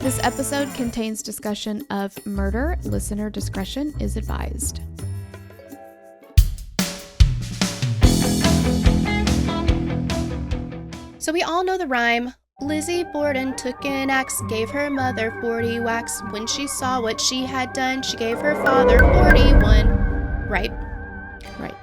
This episode contains discussion of murder. Listener discretion is advised. So we all know the rhyme. Lizzie Borden took an axe, gave her mother 40 whacks. When she saw what she had done, she gave her father 41. Right? Right.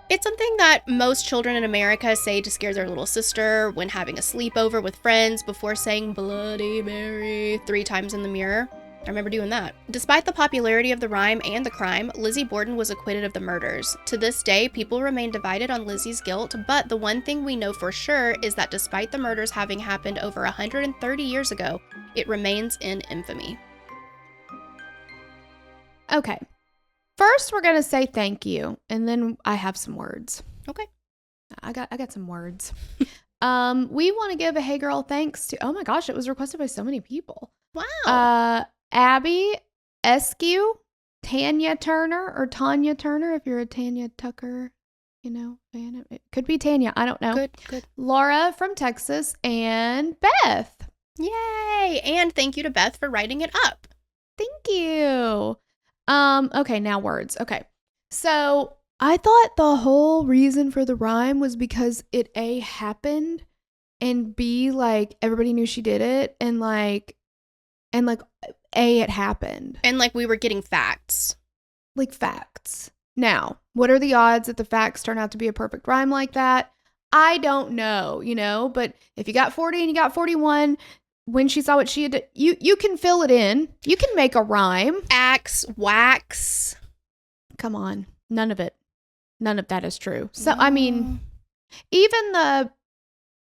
It's something that most children in America say to scare their little sister when having a sleepover with friends before saying Bloody Mary 3 times in the mirror. I remember doing that. Despite the popularity of the rhyme and the crime, Lizzie Borden was acquitted of the murders. To this day, people remain divided on Lizzie's guilt, but the one thing we know for sure is that despite the murders having happened over 130 years ago, it remains in infamy. Okay. First, we're going to say thank you, and then I have some words. Okay. I got some words. We want to give a hey girl thanks to, oh my gosh, it was requested by so many people. Wow. Abby Eskew, Tanya Turner, or Tanya Turner, if you're a Tanya Tucker, fan. It could be Tanya. I don't know. Good. Laura from Texas, and Beth. Yay! And thank you to Beth for writing it up. Thank you. Okay, now words. Okay. So I thought the whole reason for the rhyme was because it A, happened, and B, like, everybody knew she did it, and A, it happened. And like we were getting facts. Like facts. Now, what are the odds that the facts turn out to be a perfect rhyme like that? I don't know, but if you got 40 and you got 41, when she saw what she had, you can fill it in. You can make a rhyme. Axe, wax. Come on. None of that is true. So, I mean, even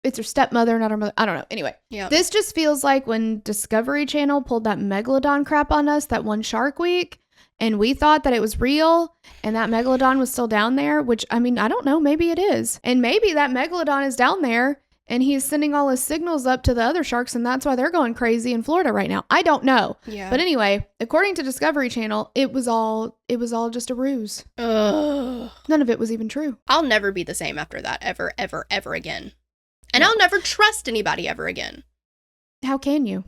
it's her stepmother, not her mother. I don't know. Anyway, This just feels like when Discovery Channel pulled that megalodon crap on us that one Shark Week, and we thought that it was real, and that megalodon was still down there, which, I mean, I don't know. Maybe it is. And maybe that megalodon is down there, and he's sending all his signals up to the other sharks, and that's why they're going crazy in Florida right now. I don't know. Yeah. But anyway, according to Discovery Channel, it was all just a ruse. Ugh. None of it was even true. I'll never be the same after that, ever, ever, ever again. And I'll never trust anybody ever again. How can you?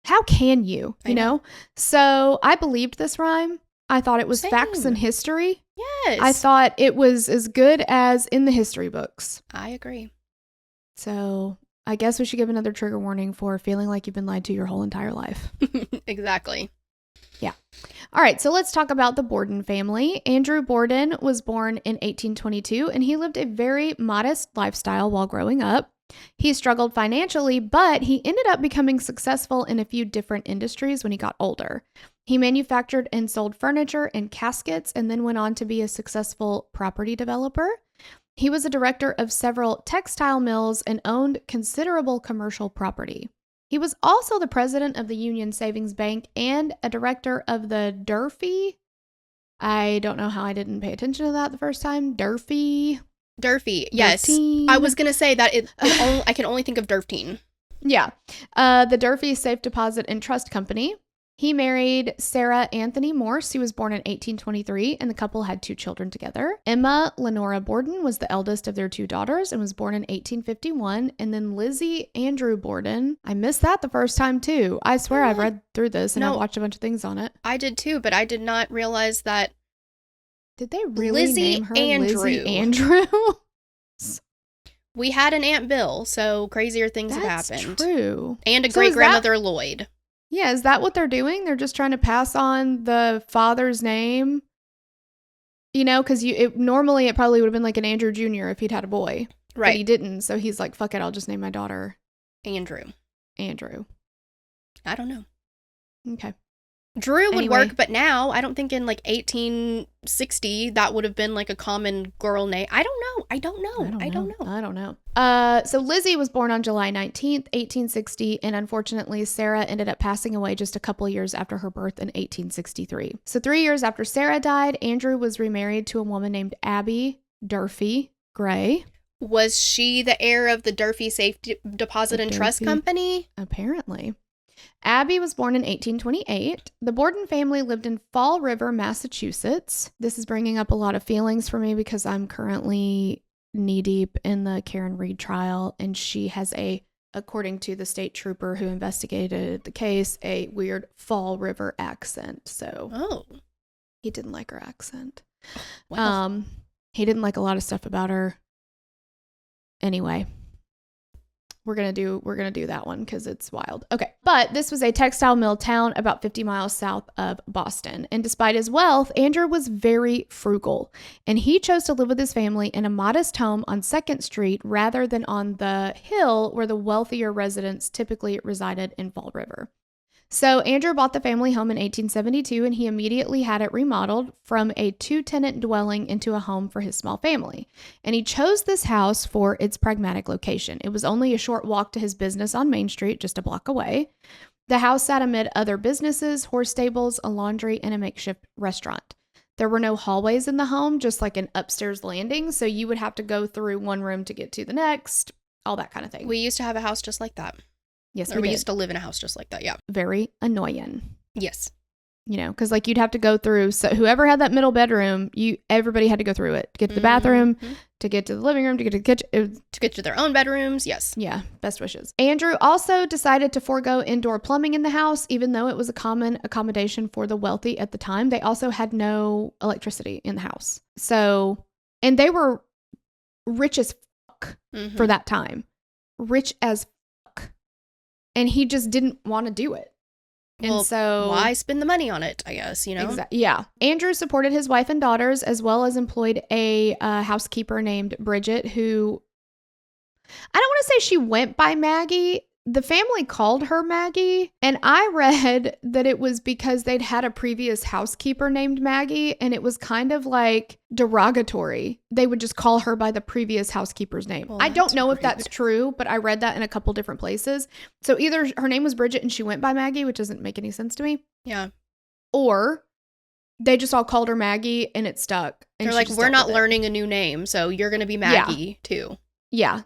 How can you? You know? So I believed this rhyme. I thought it was facts and history. Yes. I thought it was as good as in the history books. I agree. So I guess we should give another trigger warning for feeling like you've been lied to your whole entire life. Exactly. Yeah. All right, so let's talk about the Borden family. Andrew Borden was born in 1822, and he lived a very modest lifestyle while growing up. He struggled financially, but he ended up becoming successful in a few different industries when he got older. He manufactured and sold furniture and caskets, and then went on to be a successful property developer. He was a director of several textile mills and owned considerable commercial property. He was also the president of the Union Savings Bank and a director of the Durfee. I don't know how I didn't pay attention to that the first time. Durfee, yes. Durfteen. I was going to say that I can only think of Durfteen. Yeah. The Durfee Safe Deposit and Trust Company. He married Sarah Anthony Morse, who was born in 1823, and the couple had 2 children together. Emma Lenora Borden was the eldest of their 2 daughters and was born in 1851. And then Lizzie Andrew Borden. I missed that the first time, too. I swear I've read through this and I've watched a bunch of things on it. I did, too, but I did not realize that. Did they really name her Lizzie Andrew? We had an Aunt Bill, so crazier things have happened. That's true. And a great-grandmother Lloyd. Yeah, is that what they're doing? They're just trying to pass on the father's name? Because normally it probably would have been like an Andrew Jr. if he'd had a boy. Right. But he didn't, so he's like, fuck it, I'll just name my daughter Andrew. I don't know. Okay. Drew would work, but now I don't think in like 1860 that would have been like a common girl name. I don't know. I don't know. So Lizzie was born on July 19th, 1860, and unfortunately Sarah ended up passing away just a couple years after her birth in 1863. So 3 years after Sarah died, Andrew was remarried to a woman named Abby Durfee Gray. Was she the heir of the Durfee Safe Deposit and Trust Company? Apparently. Abby was born in 1828. The Borden family lived in Fall River, Massachusetts. This is bringing up a lot of feelings for me because I'm currently knee deep in the Karen Reed trial, and she has a according to the state trooper who investigated the case, a weird Fall River accent. So he didn't like her accent. Wow. He didn't like a lot of stuff about her. Anyway, we're gonna do that one because it's wild. Okay, but this was a textile mill town about 50 miles south of Boston, and despite his wealth, Andrew was very frugal, and he chose to live with his family in a modest home on 2nd Street rather than on the hill where the wealthier residents typically resided in Fall River. So Andrew bought the family home in 1872, and he immediately had it remodeled from a 2-tenant dwelling into a home for his small family. And he chose this house for its pragmatic location. It was only a short walk to his business on Main Street, just a block away. The house sat amid other businesses, horse stables, a laundry, and a makeshift restaurant. There were no hallways in the home, just like an upstairs landing, so you would have to go through one room to get to the next, all that kind of thing. We used to have a house just like that. Yes, we used to live in a house just like that, yeah. Very annoying. Yes. You know, because like you'd have to go through, so whoever had that middle bedroom, everybody had to go through it to get to the bathroom, to get to the living room, to get to the kitchen. To get to their own bedrooms, yes. Yeah, best wishes. Andrew also decided to forego indoor plumbing in the house, even though it was a common accommodation for the wealthy at the time. They also had no electricity in the house. So, and they were rich as fuck for that time. Rich as fuck. And he just didn't want to do it. Well, and so why spend the money on it, I guess, you know? Yeah. Andrew supported his wife and daughters, as well as employed a housekeeper named Bridget, who, I don't want to say she went by Maggie. The family called her Maggie, and I read that it was because they'd had a previous housekeeper named Maggie, and it was kind of like derogatory. They would just call her by the previous housekeeper's name. Well, I don't know if that's true, but I read that in a couple different places. So either her name was Bridget and she went by Maggie, which doesn't make any sense to me. Yeah. Or they just all called her Maggie and it stuck. And they're like, we're not learning a new name, so you're going to be Maggie too. Yeah.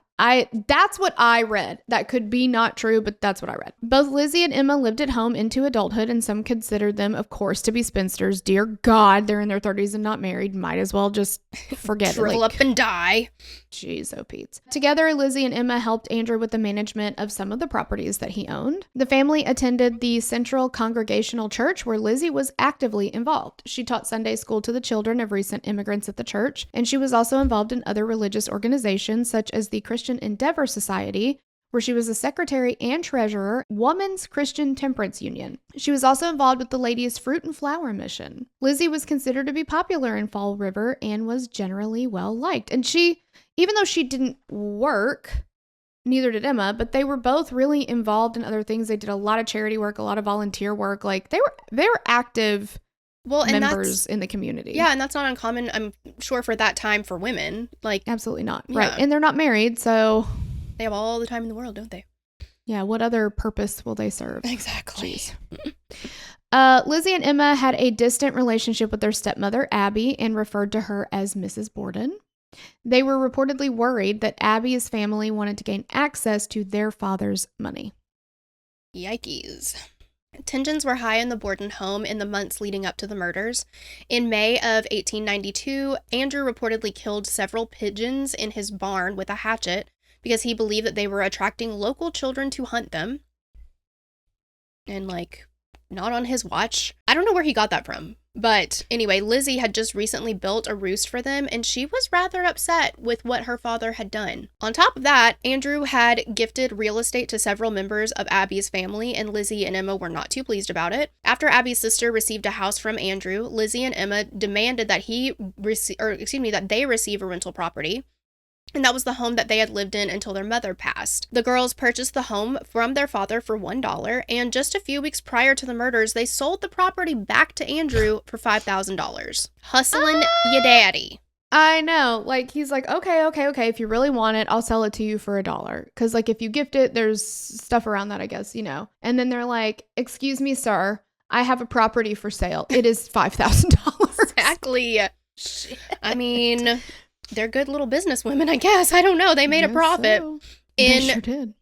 That's what I read. That could be not true, but that's what I read. Both Lizzie and Emma lived at home into adulthood, and some considered them, of course, to be spinsters. Dear God, they're in their 30s and not married. Might as well just forget it. Shrivel up and die. Jeez, oh Pete. Together, Lizzie and Emma helped Andrew with the management of some of the properties that he owned. The family attended the Central Congregational Church, where Lizzie was actively involved. She taught Sunday school to the children of recent immigrants at the church, and she was also involved in other religious organizations, such as the Christian Endeavor Society, where she was a secretary and treasurer, Woman's Christian Temperance Union. She was also involved with the Ladies' Fruit and Flower Mission. Lizzie was considered to be popular in Fall River and was generally well liked. And she, even though she didn't work, neither did Emma, but they were both really involved in other things. They did a lot of charity work, a lot of volunteer work. Like they were active members in the community. Yeah, and that's not uncommon, I'm sure, for that time for women. Like, absolutely not. Yeah. Right. And they're not married, so they have all the time in the world, don't they? Yeah, what other purpose will they serve? Exactly. Lizzie and Emma had a distant relationship with their stepmother, Abby, and referred to her as Mrs. Borden. They were reportedly worried that Abby's family wanted to gain access to their father's money. Yikes. Tensions were high in the Borden home in the months leading up to the murders. In May of 1892, Andrew reportedly killed several pigeons in his barn with a hatchet because he believed that they were attracting local children to hunt them. And, like, not on his watch. I don't know where he got that from. But anyway, Lizzie had just recently built a roost for them, and she was rather upset with what her father had done. On top of that, Andrew had gifted real estate to several members of Abby's family, and Lizzie and Emma were not too pleased about it. After Abby's sister received a house from Andrew, Lizzie and Emma demanded that they receive a rental property. And that was the home that they had lived in until their mother passed. The girls purchased the home from their father for $1, and just a few weeks prior to the murders, they sold the property back to Andrew for $5,000. Hustling ya daddy. I know. Like, he's like, okay. If you really want it, I'll sell it to you for $1. Because, like, if you gift it, there's stuff around that, I guess, you know. And then they're like, excuse me, sir, I have a property for sale. It is $5,000. Exactly. I mean, they're good little business women, I guess. I don't know. They made a profit. So. They sure did.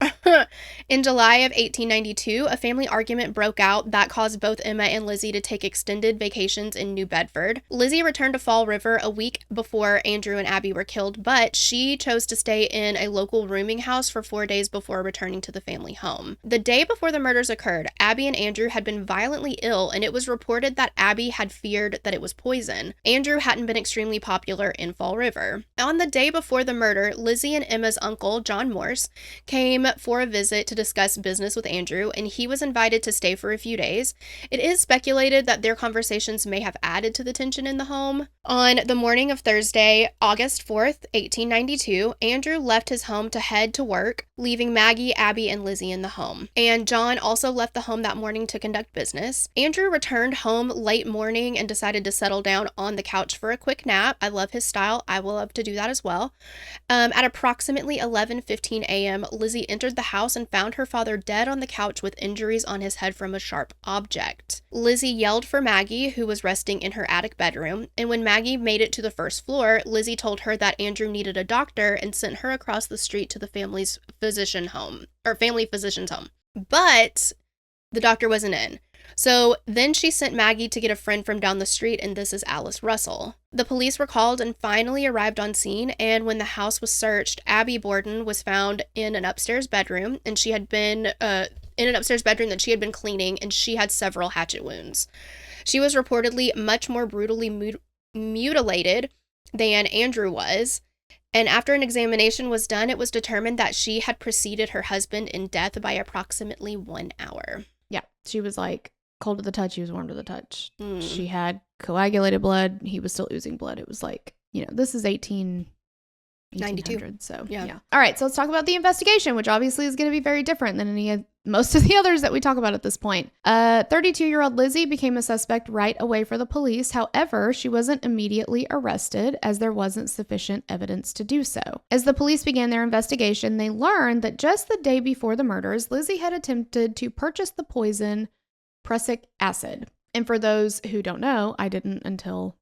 In July of 1892, a family argument broke out that caused both Emma and Lizzie to take extended vacations in New Bedford. Lizzie returned to Fall River a week before Andrew and Abby were killed, but she chose to stay in a local rooming house for 4 days before returning to the family home. The day before the murders occurred, Abby and Andrew had been violently ill, and it was reported that Abby had feared that it was poison. Andrew hadn't been extremely popular in Fall River. On the day before the murder, Lizzie and Emma's uncle, John Morse, came for a visit to discuss business with Andrew, and he was invited to stay for a few days. It is speculated that their conversations may have added to the tension in the home. On the morning of Thursday, August 4th, 1892, Andrew left his home to head to work, leaving Maggie, Abby, and Lizzie in the home. And John also left the home that morning to conduct business. Andrew returned home late morning and decided to settle down on the couch for a quick nap. I love his style. I will love to do that as well. At approximately 11:15 a.m., Lizzie entered the house and found her father dead on the couch with injuries on his head from a sharp object. Lizzie yelled for Maggie, who was resting in her attic bedroom, and when Maggie made it to the first floor, Lizzie told her that Andrew needed a doctor and sent her across the street to the family physician's home. But the doctor wasn't in. So then she sent Maggie to get a friend from down the street, and this is Alice Russell. The police were called and finally arrived on scene, and when the house was searched, Abby Borden was found in an upstairs bedroom, and she had been in an upstairs bedroom that she had been cleaning, and she had several hatchet wounds. She was reportedly much more brutally mutilated than Andrew was, and after an examination was done, it was determined that she had preceded her husband in death by approximately 1 hour. Yeah, she was like cold to the touch, he was warm to the touch. She had coagulated blood, he was still oozing blood. It was like, this is 1800, so yeah. All right, so let's talk about the investigation, which obviously is going to be very different than most of the others that we talk about at this point. 32-year-old Lizzie became a suspect right away for the police. However, she wasn't immediately arrested as there wasn't sufficient evidence to do so. As the police began their investigation, they learned that just the day before the murders, Lizzie had attempted to purchase the poison prussic acid. And for those who don't know, I didn't until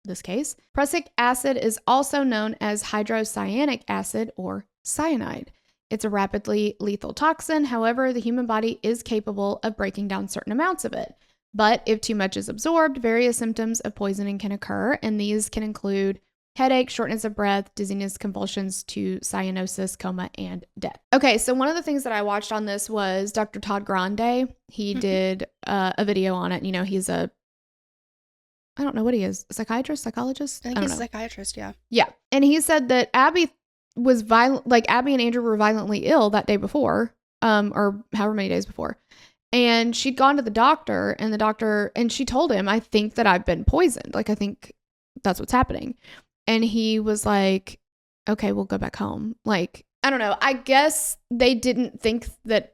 this case, prussic acid is also known as hydrocyanic acid or cyanide. It's a rapidly lethal toxin. However, the human body is capable of breaking down certain amounts of it. But if too much is absorbed, various symptoms of poisoning can occur, and these can include headache, shortness of breath, dizziness, convulsions to cyanosis, coma, and death. Okay, so one of the things that I watched on this was Dr. Todd Grande. He did a video on it. He's I don't know what he is, a psychiatrist, psychologist? I think he's a psychiatrist, yeah. Yeah, and he said that Abby was violent, like Abby and Andrew were violently ill that day before, or however many days before. And she'd gone to the doctor, and she told him, I think that I've been poisoned. Like, I think that's what's happening. And he was like, okay, we'll go back home. Like, I don't know. I guess they didn't think that,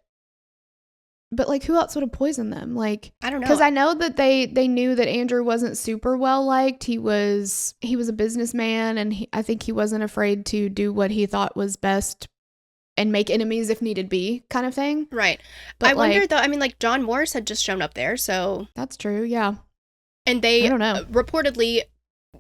but like, who else would have poisoned them? Like, I don't know. Because I know that they knew that Andrew wasn't super well liked. He was a businessman, and I think he wasn't afraid to do what he thought was best and make enemies if needed be, kind of thing. Right. But I wonder though, John Morse had just shown up there, so. That's true, yeah. And they I don't know. Reportedly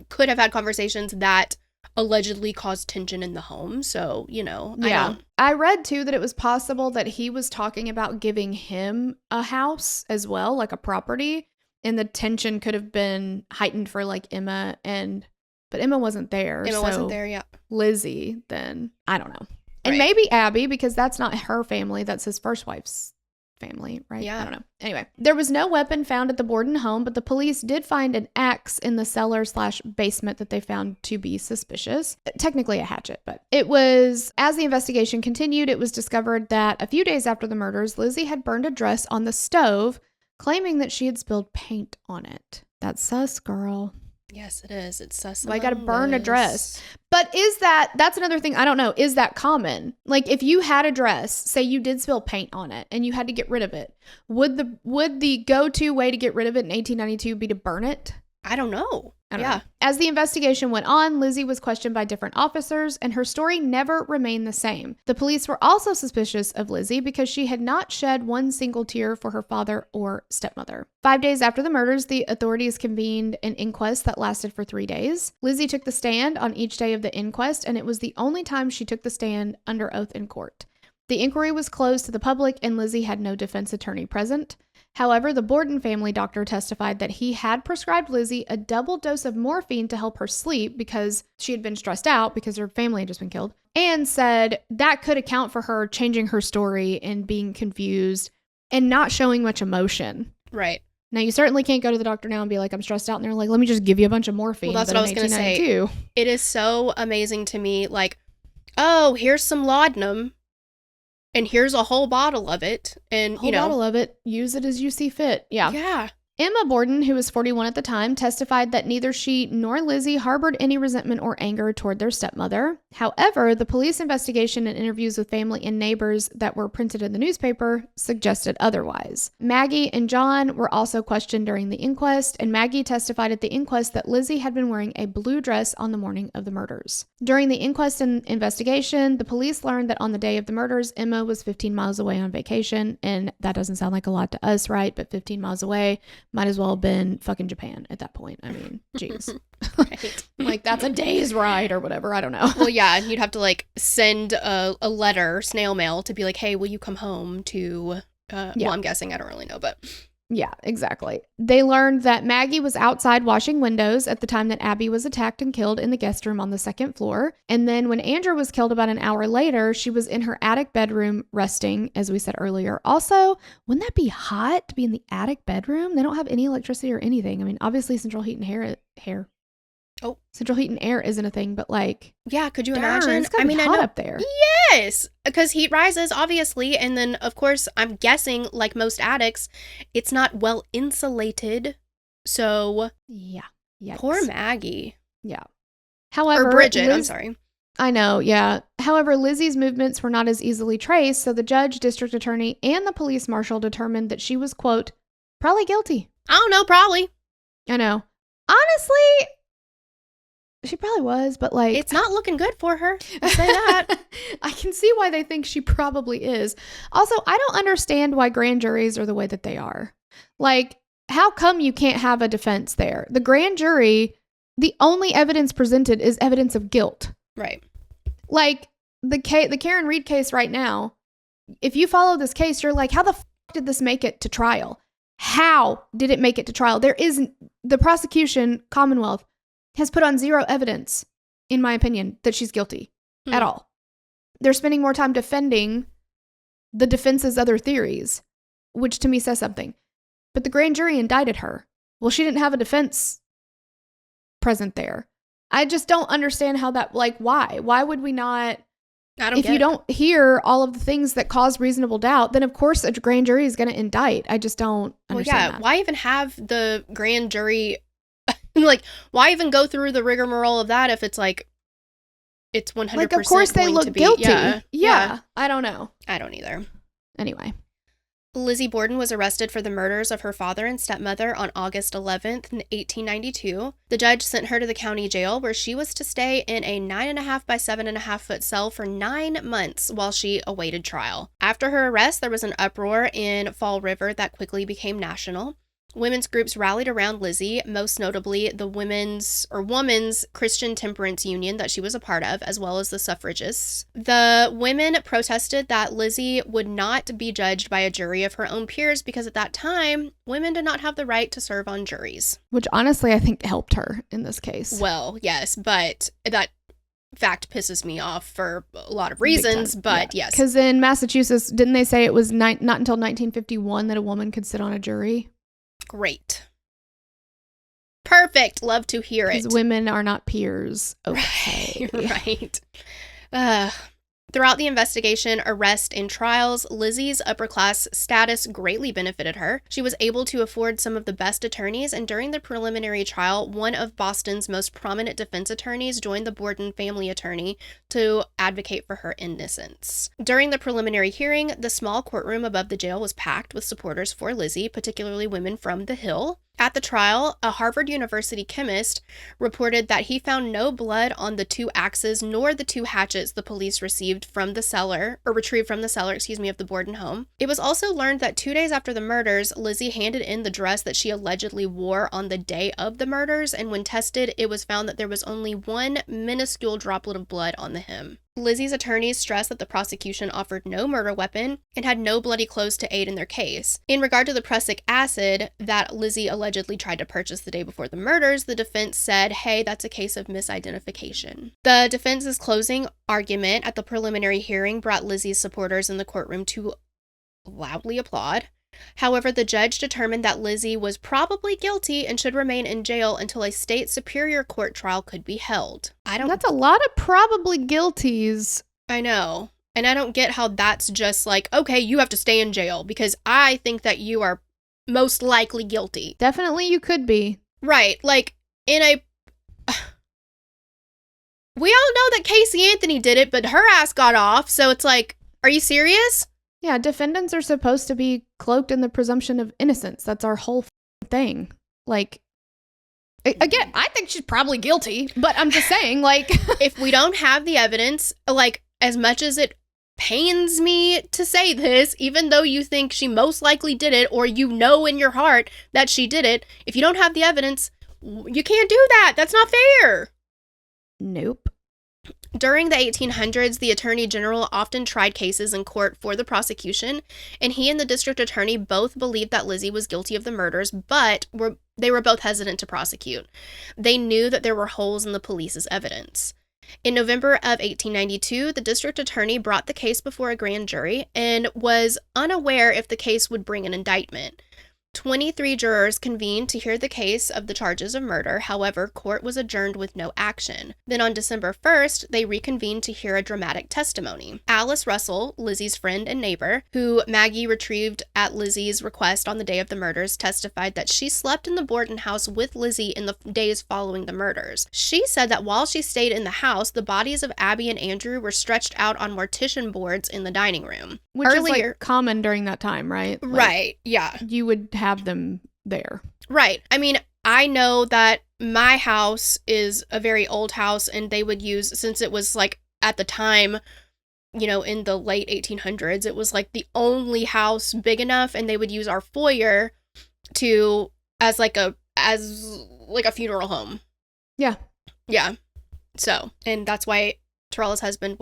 could have had conversations that allegedly caused tension in the home. So, Yeah. I read too that it was possible that he was talking about giving him a house as well, like a property, and the tension could have been heightened for like Emma, but Emma wasn't there. Emma wasn't there, yeah. Lizzie, then I don't know. And Right. maybe Abby, because that's not her family, that's his first wife's family, right? Yeah. I don't know. Anyway, there was no weapon found at the Borden home, but the police did find an axe in the cellar/basement that they found to be suspicious. Technically a hatchet, but it was, as the investigation continued, it was discovered that a few days after the murders, Lizzie had burned a dress on the stove, claiming that she had spilled paint on it. That's sus, girl. Yes, it is. It's sus. Well, I got to burn a dress. But that's another thing. I don't know. Is that common? Like, if you had a dress, say you did spill paint on it and you had to get rid of it, would the go-to way to get rid of it in 1892 be to burn it? I don't know. I don't know. As the investigation went on, Lizzie was questioned by different officers, and her story never remained the same. The police were also suspicious of Lizzie because she had not shed one single tear for her father or stepmother. 5 days after the murders, the authorities convened an inquest that lasted for 3 days. Lizzie took the stand on each day of the inquest, and it was the only time she took the stand under oath in court. The inquiry was closed to the public, and Lizzie had no defense attorney present. However, the Borden family doctor testified that he had prescribed Lizzie a double dose of morphine to help her sleep because she had been stressed out because her family had just been killed, and said that could account for her changing her story and being confused and not showing much emotion. Right. Now, you certainly can't go to the doctor now and be like, I'm stressed out. And they're like, let me just give you a bunch of morphine. Well, that's what I was going to say. It is so amazing to me. Like, oh, here's some laudanum. And here's a whole bottle of it. And, whole bottle of it. Use it as you see fit. Yeah. Yeah. Emma Borden, who was 41 at the time, testified that neither she nor Lizzie harbored any resentment or anger toward their stepmother. However, the police investigation and interviews with family and neighbors that were printed in the newspaper suggested otherwise. Maggie and John were also questioned during the inquest, and Maggie testified at the inquest that Lizzie had been wearing a blue dress on the morning of the murders. During the inquest and investigation, the police learned that on the day of the murders, Emma was 15 miles away on vacation, and that doesn't sound like a lot to us, right? But 15 miles away might as well have been fucking Japan at that point. I mean, geez. Right. Like, that's a day's ride or whatever. I don't know. Well, yeah, you'd have to, like, send a letter, snail mail, to be like, hey, will you come home to, well, I'm guessing, I don't really know, but... Yeah, exactly. They learned that Maggie was outside washing windows at the time that Abby was attacked and killed in the guest room on the second floor. And then when Andrew was killed about an hour later, she was in her attic bedroom resting, as we said earlier. Also, wouldn't that be hot to be in the attic bedroom? They don't have any electricity or anything. I mean, obviously central heat and hair. Oh, central heat and air isn't a thing, but like, yeah, could you imagine? It's gotta be hot up there. Yes, because heat rises, obviously, and then of course, I'm guessing, like most attics, it's not well insulated. So yeah, poor Maggie. Yeah. However, or Bridget. I'm sorry. I know, yeah. However, Lizzie's movements were not as easily traced, so the judge, district attorney, and the police marshal determined that she was, quote, probably guilty. I don't know, probably. I know. Honestly, she probably was, but like... It's not looking good for her. I'll say that. I can see why they think she probably is. Also, I don't understand why grand juries are the way that they are. Like, how come you can't have a defense there? The grand jury, the only evidence presented is evidence of guilt. Right. Like, the Karen Reed case right now, if you follow this case, you're like, how the did this make it to trial? How did it make it to trial? The prosecution, Commonwealth, has put on zero evidence, in my opinion, that she's guilty at all. They're spending more time defending the defense's other theories, which to me says something. But the grand jury indicted her. Well, she didn't have a defense present there. I just don't understand how that, like, why? Why would we not? If you don't hear all of the things that cause reasonable doubt, then of course a grand jury is going to indict. I just don't understand that. Why even have the grand jury... Like, why even go through the rigmarole of that if it's like, it's 100% like, of course they look guilty. Yeah. I don't know. I don't either. Anyway. Lizzie Borden was arrested for the murders of her father and stepmother on August 11th, 1892. The judge sent her to the county jail where she was to stay in a 9.5 by 7.5 foot cell for 9 months while she awaited trial. After her arrest, there was an uproar in Fall River that quickly became national. Women's groups rallied around Lizzie, most notably the Women's Christian Temperance Union that she was a part of, as well as the suffragists. The women protested that Lizzie would not be judged by a jury of her own peers because at that time, women did not have the right to serve on juries. Which honestly, I think helped her in this case. Well, yes, but that fact pisses me off for a lot of reasons, but yes. Because in Massachusetts, didn't they say it was not until 1951 that a woman could sit on a jury? Great. Perfect. Love to hear it. Because women are not peers. Okay. Right. Throughout the investigation, arrest, and trials, Lizzie's upper class status greatly benefited her. She was able to afford some of the best attorneys, and during the preliminary trial, one of Boston's most prominent defense attorneys joined the Borden family attorney to advocate for her innocence. During the preliminary hearing, the small courtroom above the jail was packed with supporters for Lizzie, particularly women from the Hill. At the trial, a Harvard University chemist reported that he found no blood on the 2 axes nor the 2 hatchets the police retrieved from the cellar of the Borden home. It was also learned that 2 days after the murders, Lizzie handed in the dress that she allegedly wore on the day of the murders, and when tested, it was found that there was only 1 minuscule droplet of blood on the hem. Lizzie's attorneys stressed that the prosecution offered no murder weapon and had no bloody clothes to aid in their case. In regard to the prussic acid that Lizzie allegedly tried to purchase the day before the murders, the defense said, hey, that's a case of misidentification. The defense's closing argument at the preliminary hearing brought Lizzie's supporters in the courtroom to loudly applaud. However, the judge determined that Lizzie was probably guilty and should remain in jail until a state superior court trial could be held. That's a lot of probably guilties. I know. And I don't get how that's just like, okay, you have to stay in jail because I think that you are most likely guilty. Definitely you could be. Right. Like, we all know that Casey Anthony did it, but her ass got off. So it's like, are you serious? Yeah, defendants are supposed to be cloaked in the presumption of innocence. That's our whole thing. Like, again, I think she's probably guilty, but I'm just saying, like... If we don't have the evidence, like, as much as it pains me to say this, even though you think she most likely did it, or you know in your heart that she did it, if you don't have the evidence, you can't do that. That's not fair. Nope. During the 1800s, the Attorney General often tried cases in court for the prosecution, and he and the district attorney both believed that Lizzie was guilty of the murders, but they were both hesitant to prosecute. They knew that there were holes in the police's evidence. In November of 1892, the district attorney brought the case before a grand jury and was unaware if the case would bring an indictment. 23 jurors convened to hear the case of the charges of murder. However, court was adjourned with no action. Then on December 1st, they reconvened to hear a dramatic testimony. Alice Russell, Lizzie's friend and neighbor, who Maggie retrieved at Lizzie's request on the day of the murders, testified that she slept in the Borden house with Lizzie in the days following the murders. She said that while she stayed in the house, the bodies of Abby and Andrew were stretched out on mortician boards in the dining room. Which is like common during that time, right? Like, right, yeah. You would have them there. Right. I mean, I know that my house is a very old house, and they would use, since it was like at the time, you know, in the late 1800s, it was like the only house big enough, and they would use our foyer as a funeral home. Yeah. Yeah. So, and that's why Terrell's husband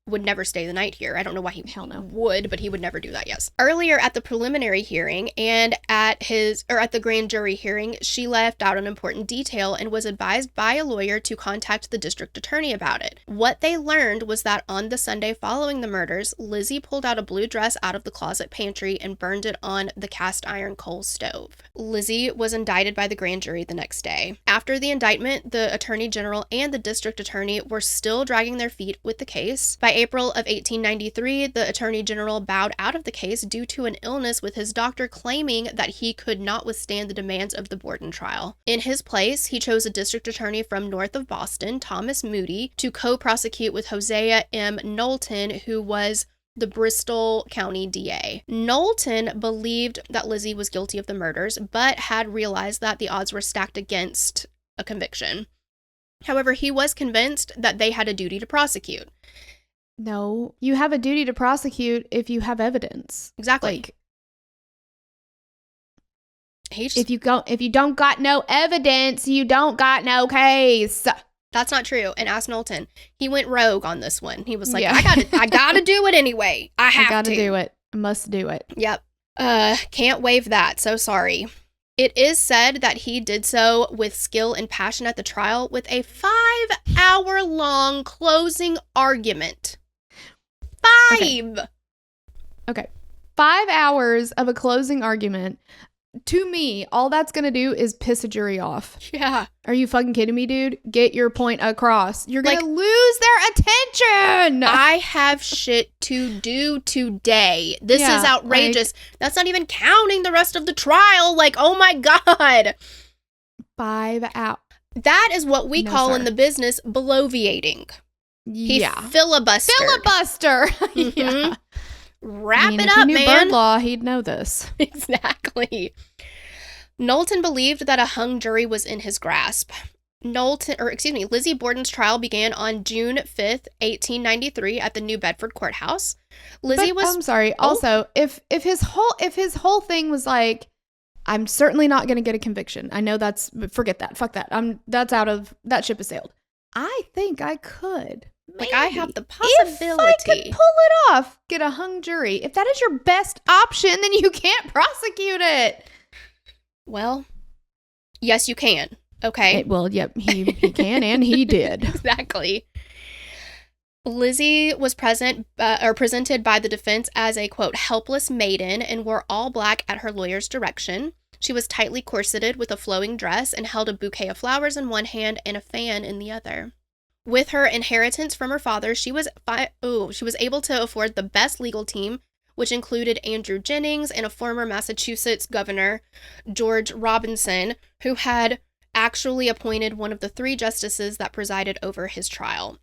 would never stay the night here. I don't know why he would, but he would never do that, yes. Earlier at the preliminary hearing and at the grand jury hearing, she left out an important detail and was advised by a lawyer to contact the district attorney about it. What they learned was that on the Sunday following the murders, Lizzie pulled out a blue dress out of the closet pantry and burned it on the cast iron coal stove. Lizzie was indicted by the grand jury the next day. After the indictment, the attorney general and the district attorney were still dragging their feet with the case. By April of 1893, the Attorney General bowed out of the case due to an illness, with his doctor claiming that he could not withstand the demands of the Borden trial. In his place, he chose a district attorney from north of Boston, Thomas Moody, to co-prosecute with Hosea M. Knowlton, who was the Bristol County DA. Knowlton believed that Lizzie was guilty of the murders, but had realized that the odds were stacked against a conviction. However, he was convinced that they had a duty to prosecute. No, you have a duty to prosecute if you have evidence. Exactly. Like, if you don't got no evidence, you don't got no case. That's not true. And ask Knowlton. He went rogue on this one. He was like, yeah. I gotta do it anyway. I gotta do it. I must do it. Yep. Can't waive that. So sorry. It is said that he did so with skill and passion at the trial, with a 5-hour-long closing argument. 5! Okay. 5 hours of a closing argument. To me, all that's going to do is piss a jury off. Yeah. Are you fucking kidding me, dude? Get your point across. You're going to lose their attention. I have shit to do today. This is outrageous. That's not even counting the rest of the trial. Like, oh my God. 5 hours. That is what we call in the business bloviating. He filibustered. Filibuster. Mm-hmm. Yeah. Wrap it up, if he knew man. bird law, he'd know this. Exactly. Knowlton believed that a hung jury was in his grasp. Lizzie Borden's trial began on June 5th, 1893 at the New Bedford courthouse. I'm sorry. Also, if his whole thing was like, I'm certainly not going to get a conviction. I know forget that. Fuck that. That ship has sailed. I think I could. Maybe. Like, I have the possibility. If I could pull it off, get a hung jury. If that is your best option, then you can't prosecute it. Well, yes, you can. Okay. Yep, he can, and he did. Exactly. Lizzie was presented by the defense as a, quote, helpless maiden and wore all black at her lawyer's direction. She was tightly corseted with a flowing dress and held a bouquet of flowers in one hand and a fan in the other. With her inheritance from her father, she was able to afford the best legal team, which included Andrew Jennings and a former Massachusetts governor, George Robinson, who had actually appointed one of the 3 justices that presided over this trial,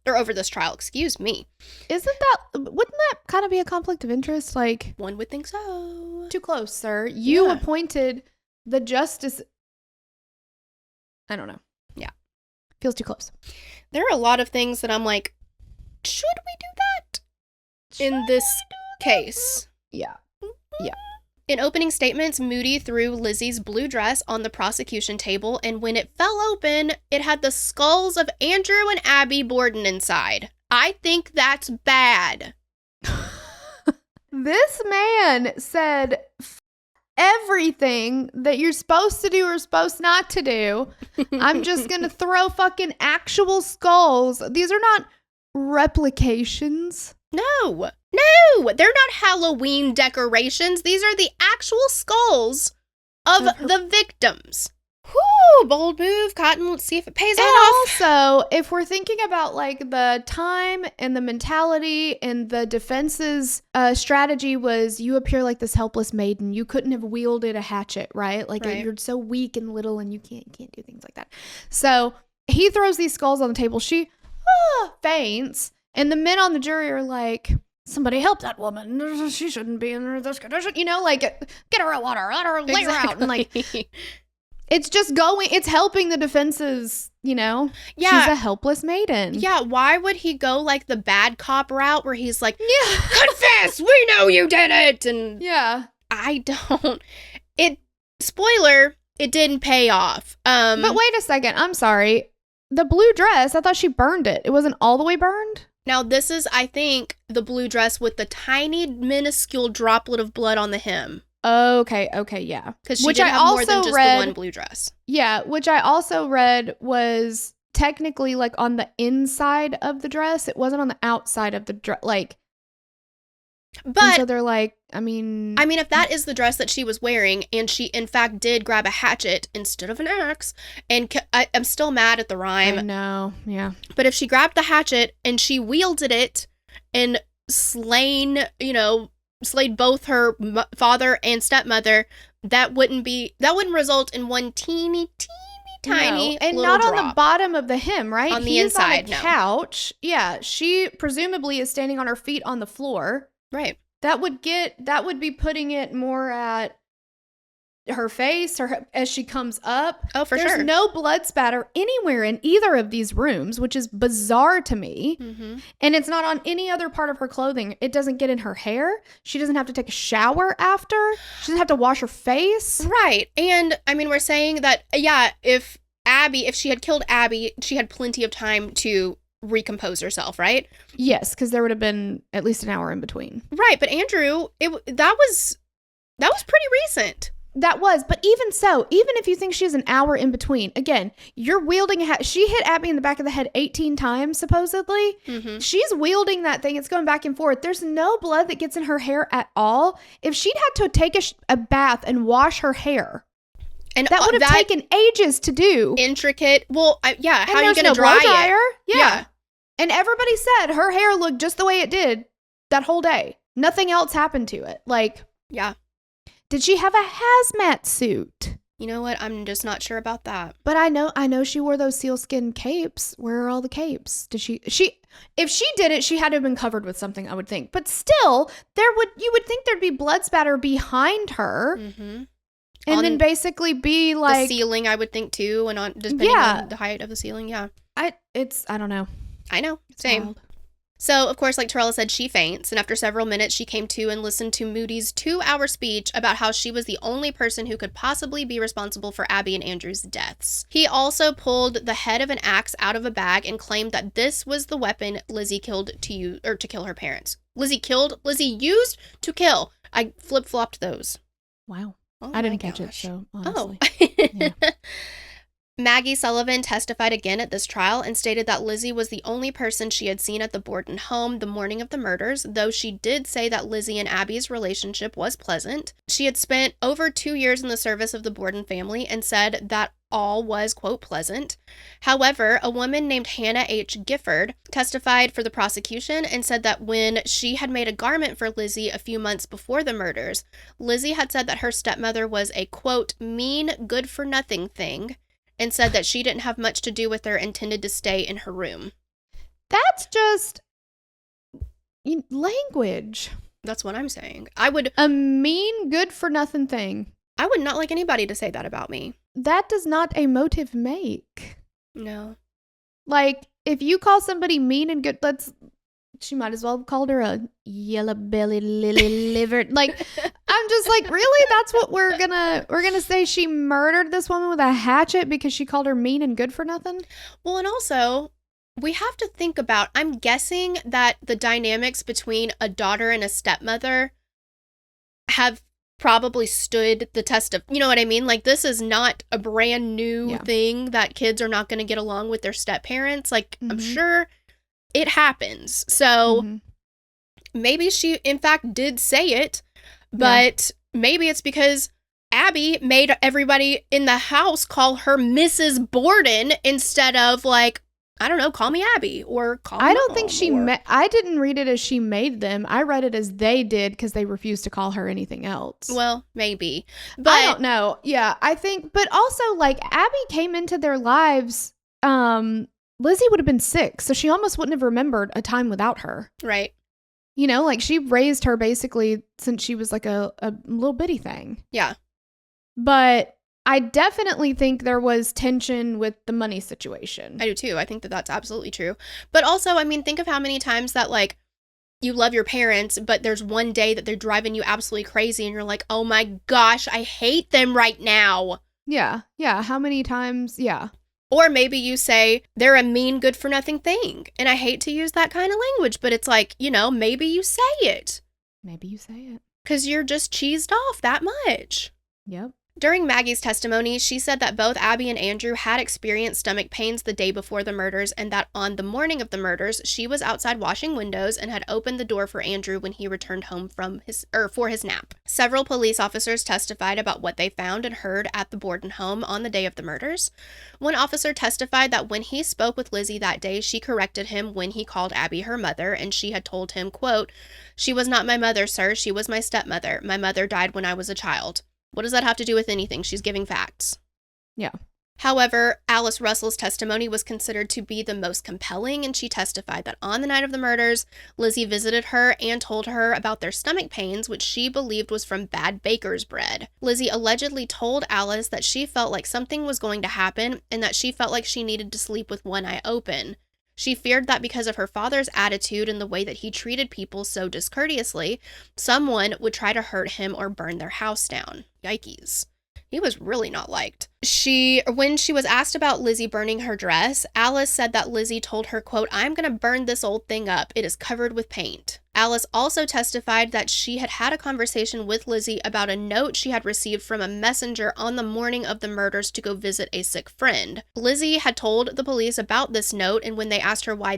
excuse me. Wouldn't that kind of be a conflict of interest? Like, one would think so. Too close, sir. You appointed the justice. I don't know. Yeah. Feels too close. There are a lot of things that I'm like, should we do that in this case? Yeah. Yeah. In opening statements, Moody threw Lizzie's blue dress on the prosecution table, and when it fell open, it had the skulls of Andrew and Abby Borden inside. I think that's bad. This man said everything that you're supposed to do or supposed not to do. I'm just going to throw fucking actual skulls. These are not replications. No, they're not Halloween decorations. These are the actual skulls of the victims. Whoo, bold move, Cotton. Let's see if it pays off. Also, if we're thinking about like the time and the mentality and the defense's strategy was you appear like this helpless maiden. You couldn't have wielded a hatchet, right? Like you're so weak and little and you can't do things like that. So he throws these skulls on the table. She faints. And the men on the jury are like, somebody help that woman. She shouldn't be in this condition. You know, like, get her a water, lay her out. And like, it's just it's helping the defenses, you know? Yeah. She's a helpless maiden. Yeah, why would he go like the bad cop route where he's like, confess, we know you did it. And yeah. I don't. Spoiler, it didn't pay off. But wait a second. I'm sorry. The blue dress, I thought she burned it. It wasn't all the way burned? Now, this is, I think, the blue dress with the tiny, minuscule droplet of blood on the hem. Okay, yeah. Because she did have more than just the one blue dress. Yeah, which I also read was technically, like, on the inside of the dress. It wasn't on the outside of the dress, like... But... so they're like, I mean, if that is the dress that she was wearing, and she, in fact, did grab a hatchet instead of an axe, and I'm still mad at the rhyme. I know, yeah. But if she grabbed the hatchet and she wielded it and slayed both her father and stepmother, that wouldn't result in one teeny tiny and little not drop. On the bottom of the hem, right? On the inside, on a couch. Yeah, she presumably is standing on her feet on the floor. Right. That would be putting it more at her face or as she comes up. Oh, for sure. There's no blood spatter anywhere in either of these rooms, which is bizarre to me. Mm-hmm. And it's not on any other part of her clothing. It doesn't get in her hair. She doesn't have to take a shower after. She doesn't have to wash her face. Right. And I mean, we're saying that, yeah, if she had killed Abby, she had plenty of time to recompose herself, right? Yes, because there would have been at least an hour in between. Right, but Andrew, that was pretty recent. That was, but even so, even if you think she has an hour in between, again, you're wielding she hit Abby in the back of the head 18 times, supposedly. Mm-hmm. She's wielding that thing. It's going back and forth. There's no blood that gets in her hair at all. If she'd had to take a bath and wash her hair, and that would have taken ages to do. Intricate. Well, yeah, how are you going to dry it? Yeah. And everybody said her hair looked just the way it did that whole day. Nothing else happened to it. Like, yeah. Did she have a hazmat suit? You know what? I'm just not sure about that. But I know she wore those sealskin capes. Where are all the capes? Did she if she did it, she had to have been covered with something, I would think. But still, you would think there'd be blood spatter behind her. Mm-hmm. And then basically be like... The ceiling, I would think, too, and depending on the height of the ceiling, yeah. I don't know. I know. It's Same. wild. So, of course, like Torella said, she faints, and after several minutes, she came to and listened to Moody's 2-hour speech about how she was the only person who could possibly be responsible for Abby and Andrew's deaths. He also pulled the head of an axe out of a bag and claimed that this was the weapon Lizzie killed to kill her parents. Lizzie used to kill. I flip-flopped those. Wow. Oh I didn't catch it, so honestly. Yeah. Maggie Sullivan testified again at this trial and stated that Lizzie was the only person she had seen at the Borden home the morning of the murders, though she did say that Lizzie and Abby's relationship was pleasant. She had spent over 2 years in the service of the Borden family and said that all was, quote, pleasant. However, a woman named Hannah H. Gifford testified for the prosecution and said that when she had made a garment for Lizzie a few months before the murders, Lizzie had said that her stepmother was a, quote, mean, good-for-nothing thing, and said that she didn't have much to do with her, intended to stay in her room. That's just language. That's what I'm saying. A mean, good-for-nothing thing. I would not like anybody to say that about me. That does not a motive make. No. Like, if you call somebody mean and good, she might as well have called her a yellow-bellied, lily-livered. Like, I'm just like, really? That's what we're gonna say? She murdered this woman with a hatchet because she called her mean and good for nothing? Well, and also, we have to think about, I'm guessing that the dynamics between a daughter and a stepmother have probably stood the test of, you know what I mean? Like, this is not a brand new thing that kids are not going to get along with their step-parents. Like, I'm sure it happens. So maybe she, in fact, did say it, but maybe it's because Abby made everybody in the house call her Mrs. Borden instead of, like, I don't know, call me Abby or call me I don't think I didn't read it as she made them. I read it as they did because they refused to call her anything else. Well, maybe. But I don't know. Yeah, I think, but also, like, Abby came into their lives, Lizzie would have been 6, so she almost wouldn't have remembered a time without her. Right. You know, like, she raised her basically since she was like a little bitty thing. Yeah. But I definitely think there was tension with the money situation. I do too. I think that that's absolutely true. But also, I mean, think of how many times that, like, you love your parents, but there's one day that they're driving you absolutely crazy and you're like, oh my gosh, I hate them right now. Yeah. Yeah. How many times? Yeah. Or maybe you say they're a mean, good for nothing thing. And I hate to use that kind of language, but it's like, you know, maybe you say it. Maybe you say it. Because you're just cheesed off that much. Yep. During Maggie's testimony, she said that both Abby and Andrew had experienced stomach pains the day before the murders and that on the morning of the murders, she was outside washing windows and had opened the door for Andrew when he returned home for his nap. Several police officers testified about what they found and heard at the Borden home on the day of the murders. One officer testified that when he spoke with Lizzie that day, she corrected him when he called Abby her mother, and she had told him, quote, "She was not my mother, sir. She was my stepmother. My mother died when I was a child." What does that have to do with anything? She's giving facts. Yeah. However, Alice Russell's testimony was considered to be the most compelling, and she testified that on the night of the murders, Lizzie visited her and told her about their stomach pains, which she believed was from bad baker's bread. Lizzie allegedly told Alice that she felt like something was going to happen and that she felt like she needed to sleep with one eye open. She feared that because of her father's attitude and the way that he treated people so discourteously, someone would try to hurt him or burn their house down. Yikes. He was really not liked. When she was asked about Lizzie burning her dress, Alice said that Lizzie told her, quote, "I'm going to burn this old thing up. It is covered with paint." Alice also testified that she had had a conversation with Lizzie about a note she had received from a messenger on the morning of the murders to go visit a sick friend. Lizzie had told the police about this note, and when they asked her why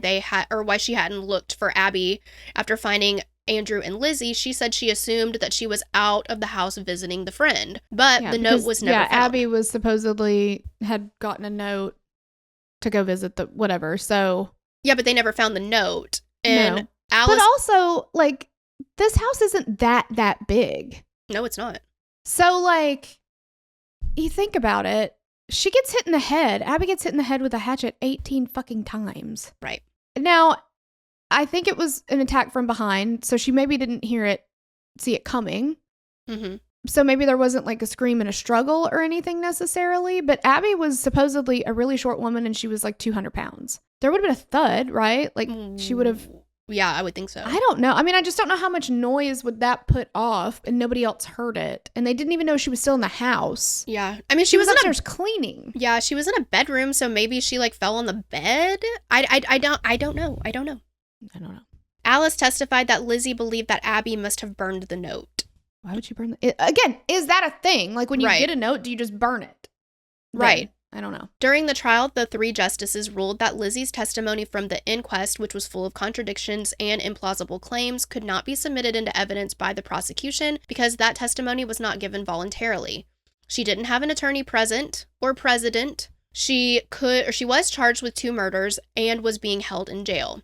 she hadn't looked for Abby after finding Andrew and Lizzie, she said she assumed that she was out of the house visiting the friend, but the note was never found. Abby was supposedly had gotten a note to go visit the whatever, so. Yeah, but they never found the note. And no. Alice. But also, like, this house isn't that big. No, it's not. So, like, you think about it, she gets hit in the head. Abby gets hit in the head with a hatchet 18 fucking times. Right. Now, I think it was an attack from behind, so she maybe didn't see it coming. Mm-hmm. So maybe there wasn't like a scream and a struggle or anything necessarily, but Abby was supposedly a really short woman and she was like 200 pounds. There would have been a thud, right? Like she would have. Yeah, I would think so. I don't know. I mean, I just don't know how much noise would that put off and nobody else heard it. And they didn't even know she was still in the house. Yeah. I mean, She was upstairs cleaning. Yeah, she was in a bedroom, so maybe she like fell on the bed. I don't know. I don't know. Alice testified that Lizzie believed that Abby must have burned the note. Why would you burn it? Again, is that a thing? Like when you get a note, do you just burn it? Right. I don't know. During the trial, the 3 justices ruled that Lizzie's testimony from the inquest, which was full of contradictions and implausible claims, could not be submitted into evidence by the prosecution because that testimony was not given voluntarily. She didn't have an attorney present or president. She was charged with 2 murders and was being held in jail.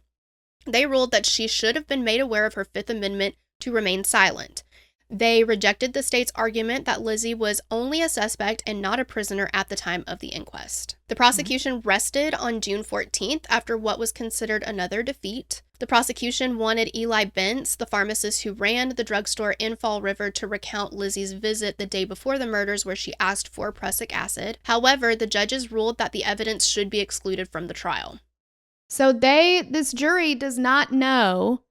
They ruled that she should have been made aware of her Fifth Amendment to remain silent. They rejected the state's argument that Lizzie was only a suspect and not a prisoner at the time of the inquest. The prosecution rested on June 14th after what was considered another defeat. The prosecution wanted Eli Bentz, the pharmacist who ran the drugstore in Fall River, to recount Lizzie's visit the day before the murders where she asked for prussic acid. However, the judges ruled that the evidence should be excluded from the trial. So this jury does not know.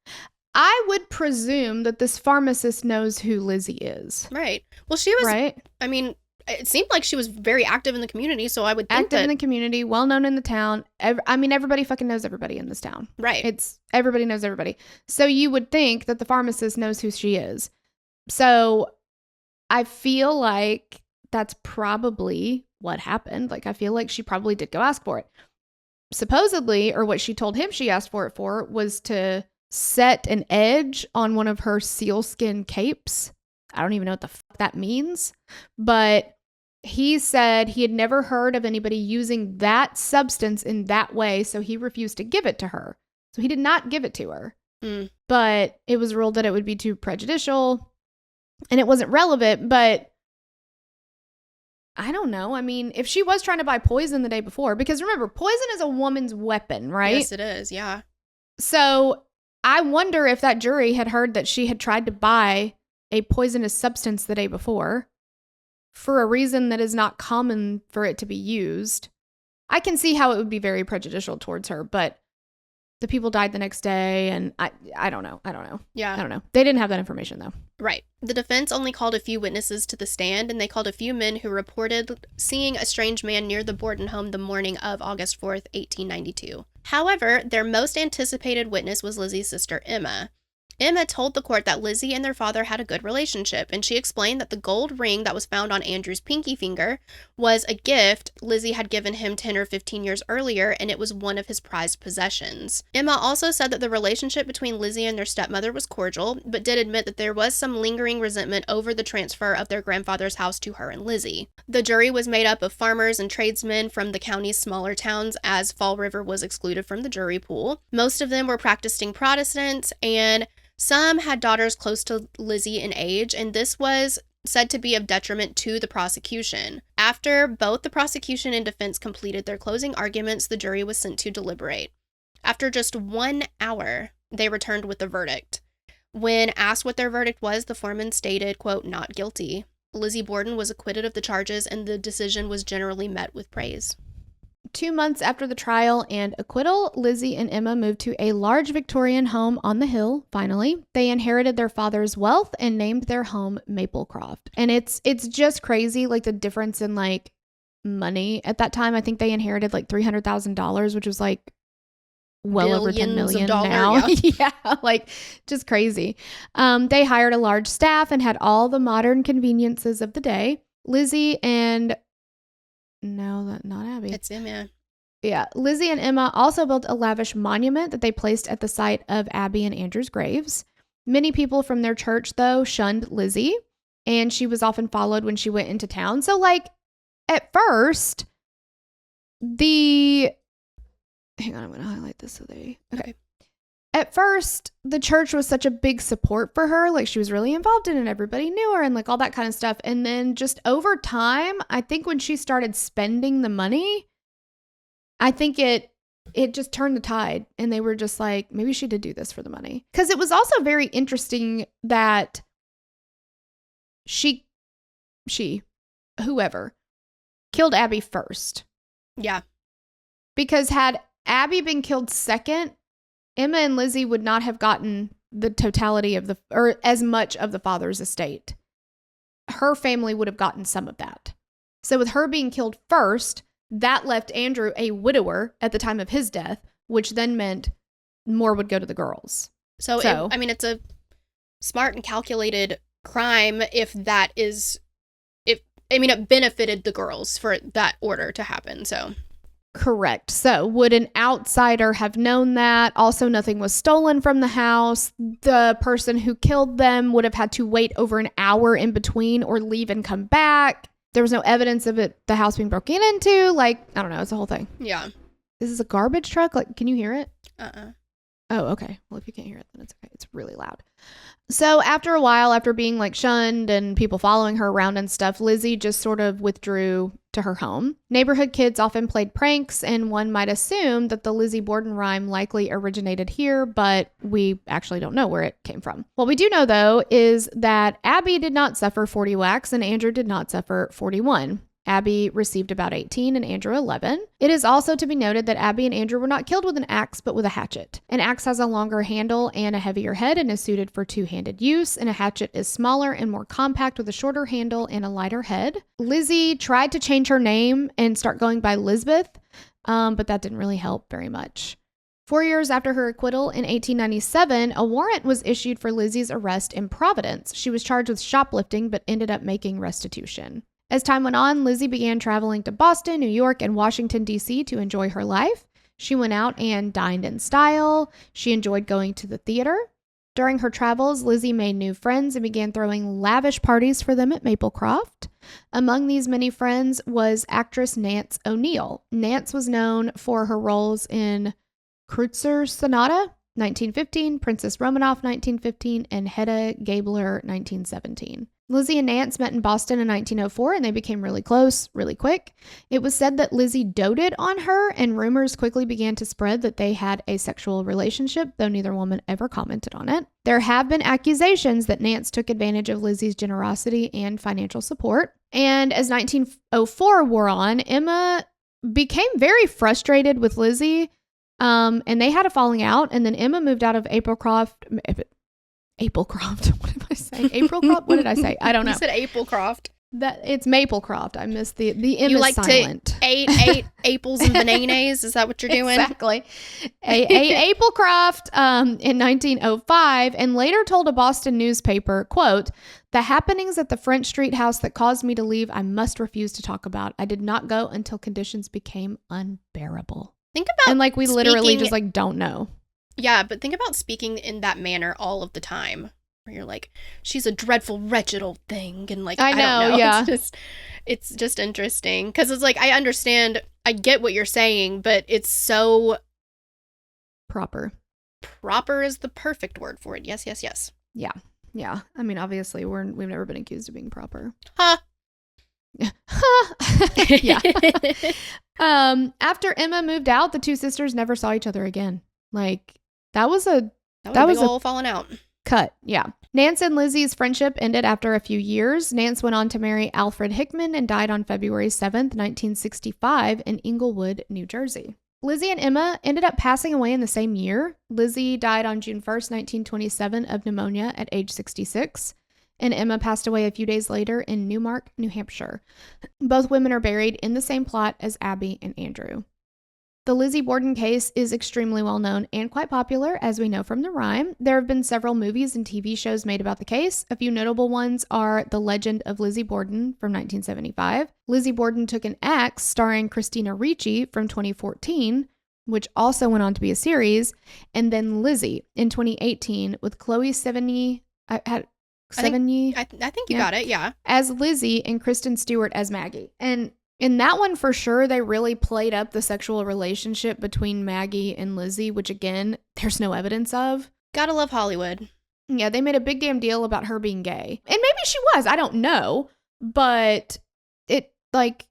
I would presume that this pharmacist knows who Lizzie is. Right. Well, she was, right? I mean, it seemed like she was very active in the community, so I would think active in the community, well known in the town. Everybody fucking knows everybody in this town. Right. Everybody knows everybody. So you would think that the pharmacist knows who she is. So I feel like that's probably what happened. Like, I feel like she probably did go ask for it. Supposedly, or what she told him she asked for it for, was to set an edge on one of her sealskin capes. I don't even know what the fuck that means, but he said he had never heard of anybody using that substance in that way, so he refused to give it to her. So he did not give it to her. But it was ruled that it would be too prejudicial and it wasn't relevant, but I don't know. I mean, if she was trying to buy poison the day before, because remember, poison is a woman's weapon, right? Yes, it is. Yeah. So I wonder if that jury had heard that she had tried to buy a poisonous substance the day before for a reason that is not common for it to be used. I can see how it would be very prejudicial towards her, but the people died the next day, and I don't know. Yeah. I don't know. They didn't have that information, though. Right. The defense only called a few witnesses to the stand, and they called a few men who reported seeing a strange man near the Borden home the morning of August 4th, 1892. However, their most anticipated witness was Lizzie's sister, Emma. Emma told the court that Lizzie and their father had a good relationship, and she explained that the gold ring that was found on Andrew's pinky finger was a gift Lizzie had given him 10 or 15 years earlier, and it was one of his prized possessions. Emma also said that the relationship between Lizzie and their stepmother was cordial, but did admit that there was some lingering resentment over the transfer of their grandfather's house to her and Lizzie. The jury was made up of farmers and tradesmen from the county's smaller towns, as Fall River was excluded from the jury pool. Most of them were practicing Protestants, and some had daughters close to Lizzie in age, and this was said to be of detriment to the prosecution. After both the prosecution and defense completed their closing arguments, the jury was sent to deliberate. After just 1 hour, they returned with the verdict. When asked what their verdict was, the foreman stated, quote, "not guilty." Lizzie Borden was acquitted of the charges, and the decision was generally met with praise. 2 months after the trial and acquittal, Lizzie and Emma moved to a large Victorian home on the hill, finally. They inherited their father's wealth and named their home Maplecroft. And it's just crazy, like the difference in like money at that time. I think they inherited like $300,000, which was like well over 10 million now. Yeah, like just crazy. They hired a large staff and had all the modern conveniences of the day. Lizzie and not Abby. It's Emma. Yeah. Lizzie and Emma also built a lavish monument that they placed at the site of Abby and Andrew's graves. Many people from their church, though, shunned Lizzie, and she was often followed when she went into town. So, like, at first, hang on, I'm going to highlight this so they... Okay. At first, the church was such a big support for her. Like, she was really involved in it. Everybody knew her and, like, all that kind of stuff. And then just over time, I think when she started spending the money, I think it just turned the tide. And they were just like, maybe she did do this for the money. Because it was also very interesting that she whoever, killed Abby first. Yeah. Because had Abby been killed second, Emma and Lizzie would not have gotten the totality of or as much of the father's estate. Her family would have gotten some of that. So with her being killed first, that left Andrew a widower at the time of his death, which then meant more would go to the girls. So it's a smart and calculated crime if it benefited the girls for that order to happen, so. Correct. So would an outsider have known that? Also, nothing was stolen from the house. The person who killed them would have had to wait over an hour in between or leave and come back. There was no evidence of the house being broken into. Like, I don't know. It's a whole thing. Yeah. This is a garbage truck. Like, can you hear it? Oh, okay. Well, if you can't hear it, then it's okay. It's really loud. So after a while, after being like shunned and people following her around and stuff, Lizzie just sort of withdrew to her home. Neighborhood kids often played pranks, and one might assume that the Lizzie Borden rhyme likely originated here, but we actually don't know where it came from. What we do know, though, is that Abby did not suffer 40 whacks and Andrew did not suffer 41. Abby received about 18 and Andrew 11. It is also to be noted that Abby and Andrew were not killed with an axe, but with a hatchet. An axe has a longer handle and a heavier head and is suited for two-handed use, and a hatchet is smaller and more compact with a shorter handle and a lighter head. Lizzie tried to change her name and start going by Lisbeth, but that didn't really help very much. 4 years after her acquittal in 1897, a warrant was issued for Lizzie's arrest in Providence. She was charged with shoplifting, but ended up making restitution. As time went on, Lizzie began traveling to Boston, New York, and Washington, D.C. to enjoy her life. She went out and dined in style. She enjoyed going to the theater. During her travels, Lizzie made new friends and began throwing lavish parties for them at Maplecroft. Among these many friends was actress Nance O'Neill. Nance was known for her roles in Kreutzer Sonata, 1915, Princess Romanov, 1915, and Hedda Gabler, 1917. Lizzie and Nance met in Boston in 1904, and they became really close, really quick. It was said that Lizzie doted on her, and rumors quickly began to spread that they had a sexual relationship, though neither woman ever commented on it. There have been accusations that Nance took advantage of Lizzie's generosity and financial support. And as 1904 wore on, Emma became very frustrated with Lizzie, and they had a falling out, and then Emma moved out of Aplecroft. What did I say? Aplecroft? What did I say? I don't know. You said Aplecroft. That it's Maplecroft. I missed the M you is like silent. To eight apples and bananas? Is that what you're doing? Exactly. A Aplecroft in 1905, and later told a Boston newspaper, quote, "The happenings at the French Street house that caused me to leave, I must refuse to talk about. I did not go until conditions became unbearable." Think about and like we literally just like don't know. Yeah, but think about speaking in that manner all of the time. Where you're like, she's a dreadful, wretched old thing. And like, I don't know. Yeah. It's just interesting. Because it's like, I understand, I get what you're saying, but it's so... Proper. Proper is the perfect word for it. Yes, yes, yes. Yeah. Yeah. I mean, obviously, we've never been accused of being proper. Huh. Yeah. After Emma moved out, the two sisters never saw each other again. Like, that was a falling out. Cut. Yeah. Nance and Lizzie's friendship ended after a few years. Nance went on to marry Alfred Hickman and died on February 7th, 1965 in Englewood, New Jersey. Lizzie and Emma ended up passing away in the same year. Lizzie died on June 1st, 1927 of pneumonia at age 66, and Emma passed away a few days later in Newmark, New Hampshire. Both women are buried in the same plot as Abby and Andrew. The Lizzie Borden case is extremely well known and quite popular, as we know from the rhyme. There have been several movies and TV shows made about the case. A few notable ones are The Legend of Lizzie Borden from 1975, Lizzie Borden Took an Axe starring Christina Ricci from 2014, which also went on to be a series, and then Lizzie in 2018 with Chloe Sevigny. I think you got it, yeah. As Lizzie and Kristen Stewart as Maggie. And in that one, for sure, they really played up the sexual relationship between Maggie and Lizzie, which, again, there's no evidence of. Gotta love Hollywood. Yeah, they made a big damn deal about her being gay. And maybe she was. I don't know. But it, like,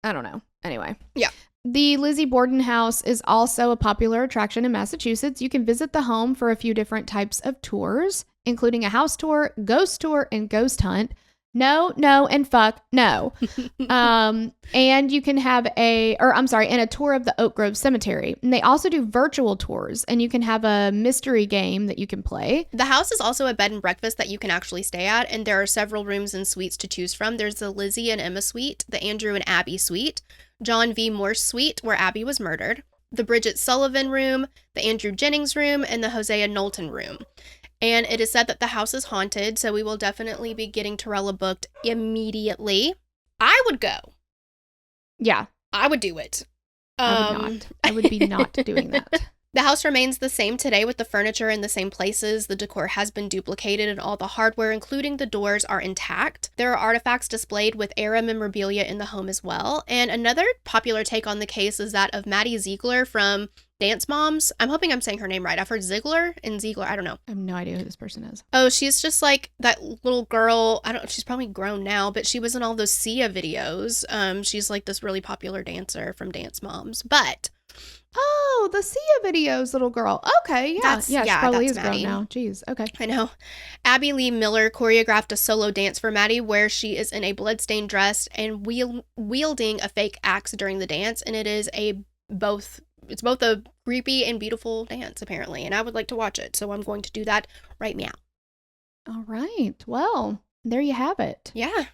I don't know. Anyway. Yeah. The Lizzie Borden house is also a popular attraction in Massachusetts. You can visit the home for a few different types of tours, including a house tour, and ghost hunt. No, and fuck, no. And you can have and a tour of the Oak Grove Cemetery. And they also do virtual tours, and you can have a mystery game that you can play. The house is also a bed and breakfast that you can actually stay at, and there are several rooms and suites to choose from. There's the Lizzie and Emma suite, the Andrew and Abby suite, John V. Morse suite, where Abby was murdered, the Bridget Sullivan room, the Andrew Jennings room, and the Hosea Knowlton room. And it is said that the house is haunted, so we will definitely be getting Torella booked immediately. I would go. Yeah. I would do it. I would not. I would be not doing that. The house remains the same today with the furniture in the same places. The decor has been duplicated and all the hardware, including the doors, are intact. There are artifacts displayed with era memorabilia in the home as well. And another popular take on the case is that of Maddie Ziegler from Dance Moms. I'm hoping I'm saying her name right. I've heard Ziegler and Ziegler. I don't know. I have no idea who this person is. Oh, she's just like that little girl. I don't know. She's probably grown now, but she was in all those Sia videos. She's like this really popular dancer from Dance Moms. But oh, the Sia videos, little girl. Okay, yeah. She probably is grown now. Jeez, okay. I know. Abby Lee Miller choreographed a solo dance for Maddie where she is in a bloodstained dress and wielding a fake axe during the dance, and it is both a creepy and beautiful dance, apparently, and I would like to watch it, so I'm going to do that right now. All right. Well, there you have it. Yeah.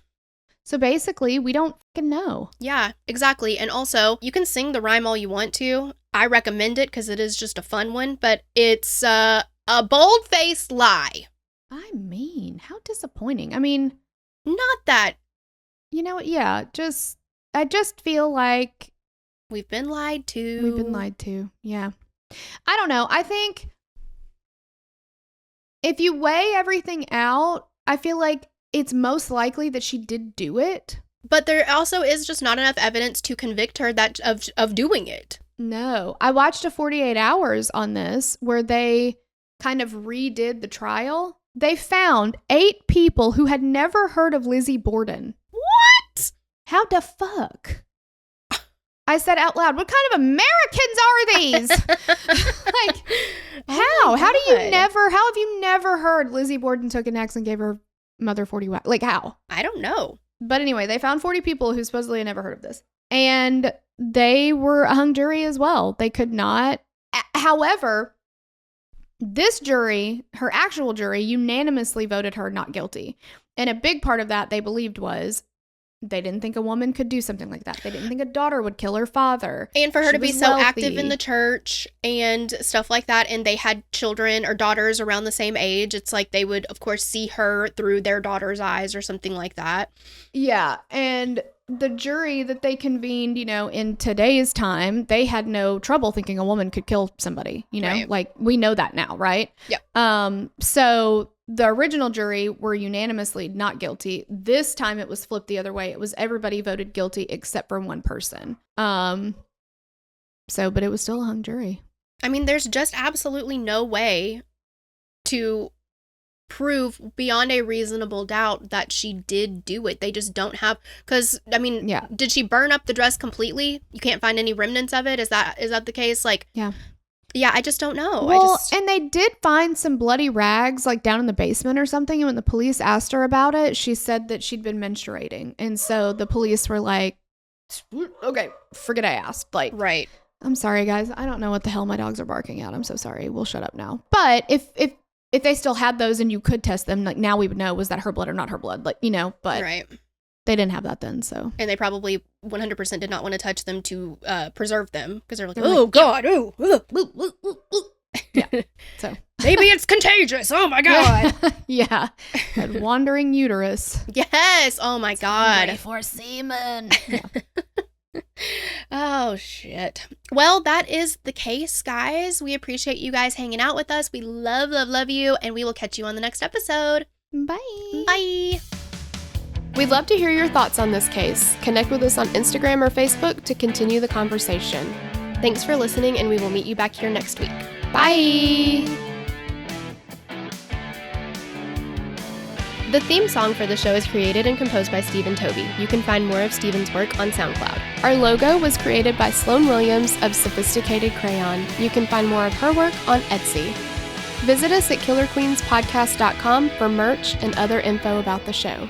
So basically, we don't fucking know. Yeah, exactly. And also, you can sing the rhyme all you want to. I recommend it because it is just a fun one, but it's a bold-faced lie. I mean, how disappointing. I mean, not that. You know what? Yeah, I just feel like we've been lied to. We've been lied to. Yeah. I don't know. I think if you weigh everything out, I feel like it's most likely that she did do it. But there also is just not enough evidence to convict her of doing it. No. I watched a 48 Hours on this where they kind of redid the trial. They found 8 people who had never heard of Lizzie Borden. What? How the fuck? I said out loud, what kind of Americans are these? Like, how? How have you never heard Lizzie Borden took an axe and gave her mother 40 whacks? Like, how? I don't know. But anyway, they found 40 people who supposedly had never heard of this. And they were a hung jury as well. They could not. However, this jury, her actual jury, unanimously voted her not guilty. And a big part of that they believed was they didn't think a woman could do something like that. They didn't think a daughter would kill her father. And for her to be so active in the church and stuff like that, and they had children or daughters around the same age, it's like they would, of course, see her through their daughter's eyes or something like that. Yeah, and the jury that they convened, in today's time, they had no trouble thinking a woman could kill somebody, Right. Like, we know that now, right? Yep. So the original jury were unanimously not guilty. This time it was flipped the other way. It was everybody voted guilty except for one person. But it was still a hung jury. I mean, there's just absolutely no way to prove beyond a reasonable doubt that she did do it. They just don't have, because, I mean, yeah. Did she burn up the dress completely? You can't find any remnants of it? Is that the case? Like, yeah, I just don't know. Well, and they did find some bloody rags like down in the basement or something. And when the police asked her about it, she said that she'd been menstruating. And so the police were like, okay, forget I asked. Like, right. I'm sorry, guys. I don't know what the hell my dogs are barking at. I'm so sorry. We'll shut up now. But if they still had those and you could test them, like now we would know, was that her blood or not her blood? Like, but right. They didn't have that then, so. And they probably 100% did not want to touch them to preserve them because they're like, oh, God, oh. Yeah, so. Maybe it's contagious. Oh, my God. Yeah. That wandering uterus. Yes. Oh, my God. Ready for semen. Yeah. Oh, shit. Well, that is the case, guys. We appreciate you guys hanging out with us. We love, love, love you. And we will catch you on the next episode. Bye. Bye. We'd love to hear your thoughts on this case. Connect with us on Instagram or Facebook to continue the conversation. Thanks for listening, and we will meet you back here next week. Bye! The theme song for the show is created and composed by Steven Tobi. You can find more of Steven's work on SoundCloud. Our logo was created by Sloane Williams of Sophisticated Crayon. You can find more of her work on Etsy. Visit us at killerqueenspodcast.com for merch and other info about the show.